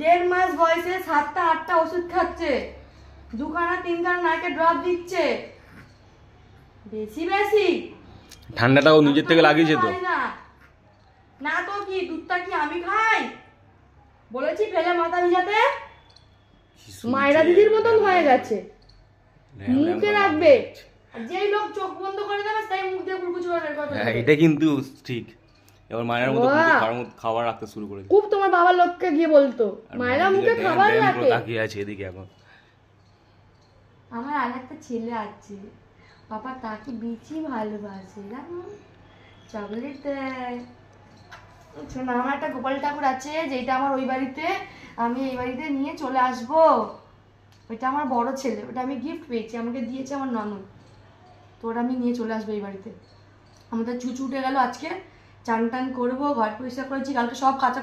1.5 মাস বয়সে 7টা 8টা ওষুধ খাচ্ছে, 2খানা 3খানা নাকে ড্রপ দিচ্ছে। বেশি বেশি ঠান্ডাটাও নিজের থেকে লাগিয়েছে তো না তো কি দুধটা কি আমি খাই? বলেছি ফেলে মাথা ভিজাতে। মায়েরা দিদির মতন হয়ে গেছে, মুখে রাখবে, যেই লোক চোখ বন্ধ করে দেবে তাই মুখ দিয়ে কুলকুচি করে বের করে দেবে। এটা কিন্তু ঠিক। এবার মায়ের মতো খাবার রাখতে শুরু করেছে। খুব তোমার বাবার লোককে গিয়ে বলতো মায়েরা মুখে খাবার রাখে। তাকিয়ে আছে এদিকে এখন। আমার আরেকটা ছেলে আছে, বাবা তাকে বেশি ভালোবাসে জানো, চকলেট দেয়। শোনো, আমার একটা গোপাল ঠাকুর আছে যেটা আমার ওই বাড়িতে, আমি এই বাড়িতে নিয়ে চলে আসবো। ওইটা আমার বড় ছেলে, ওটা আমি গিফট পেয়েছি, আমাকে দিয়েছে আমার ননদ। তো ওটা আমি নিয়ে চলে আসবো এই বাড়িতে। আমাদের ছুটে গেল আজকে, চান টান করবো, ঘর পরিষ্কার করেছি, কালকে সব কাঁচা